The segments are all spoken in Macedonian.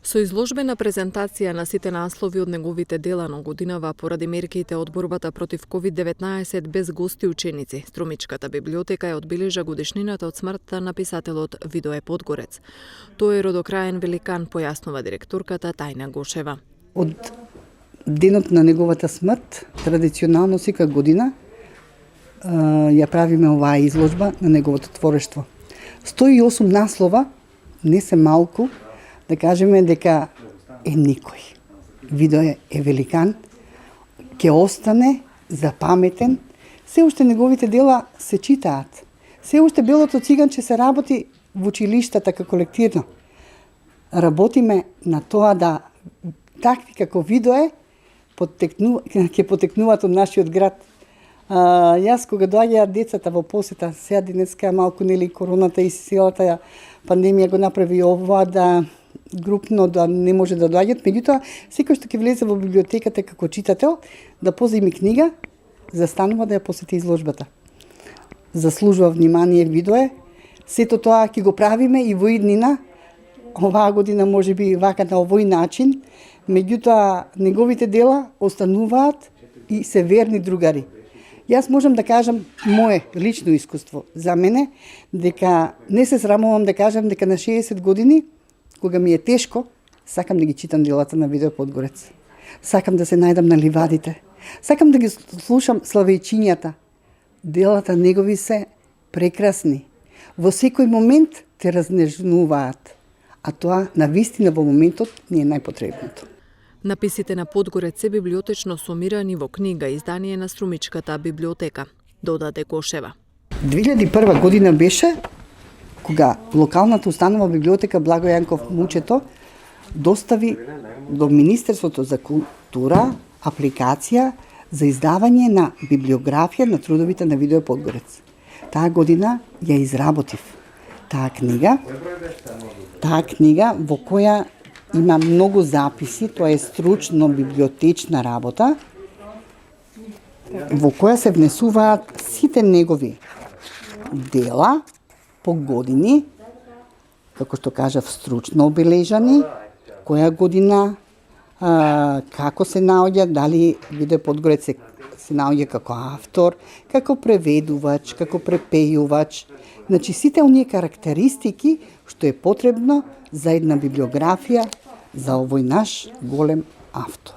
Со изложбена презентација на сите наслови од неговите дела на годинава поради мерките од борбата против COVID-19 без гости ученици, Струмичката библиотека ја одбележа годишнината од смртта на писателот Видое Подгорец. Тој е родокраен великан, појаснува директорката Тајна Гошева. Од денот на неговата смрт, традиционално сека година, ја правиме оваа изложба на неговото творештво. 108 наслова, не се малку, да кажеме дека е никој. Видое е великан, ќе остане запаметен. Се уште неговите дела се читаат. Се уште Белото циганче се работи во училиштата како лектирно. Работиме на тоа да такви како Видое ќе потекнуваат од нашиот град. Јас кога доаѓаат децата во посета, сега денеска малку нели короната и силата пандемија го направи ова да групно да не може да доаѓат, меѓутоа секој што ќе влезе во библиотеката како читател да позајми книга, застанува да ја посети изложбата. Заслужува внимание Видое. Сето тоа ќе го правиме и во иднина. Оваа година можеби вака на овој начин, меѓутоа неговите дела остануваат и се верни другари. Јас можам да кажам мое лично искуство за мене, дека не се срамувам да кажам дека на 60 години, кога ми е тешко, сакам да ги читам делата на Видое Подгорец. Сакам да се најдам на ливадите. Сакам да ги слушам славејчињата. Делата негови се прекрасни. Во секој момент те разнежнуваат. А тоа, навистина, во моментот ни е најпотребното. Написите на Подгорец се библиотечно сумирани во книга издание на Струмичката библиотека, додаде Гошева. 2001 година беше кога локалната установа библиотека Благо Јанков Мучето достави до Министерството за култура апликација за издавање на библиографија на трудовите на Видое Подгорец. Таа година ја изработив таа книга во која има многу записи, тоа е стручно библиотечна работа, во која се внесуваат сите негови дела по години, како што кажав, стручно обележани, која година, како се наоѓа, дали Видое Подгорец се наоѓа како автор, како преведувач, како препејувач. Значи, сите оние карактеристики што е потребно за една библиографија за овој наш голем автор.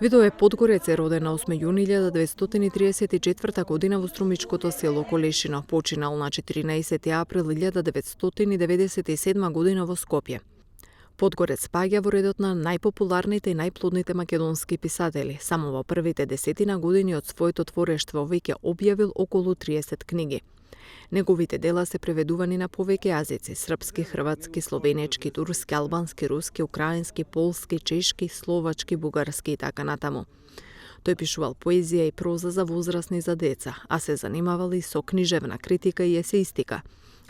Видое Подгорец е роден на 8 јуни 1934 година во струмичкото село Колешино, починал на 14 април 1997 година во Скопје. Подгорец спаѓа во редот на најпопуларните и најплодните македонски писатели. Само во првите 10 години од своето творештво веќе објавил околу 30 книги. Неговите дела се преведувани на повеќе јазици: српски, хрватски, словенечки, турски, албански, руски, украински, полски, чешки, словачки, бугарски и така натаму. Тој пишувал поезија и проза за возрастни и за деца, а се занимавал и со книжевна критика и есеистика.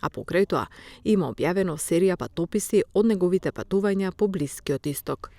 А покрај тоа има објавено серија патописи од неговите патувања по Блискиот Исток.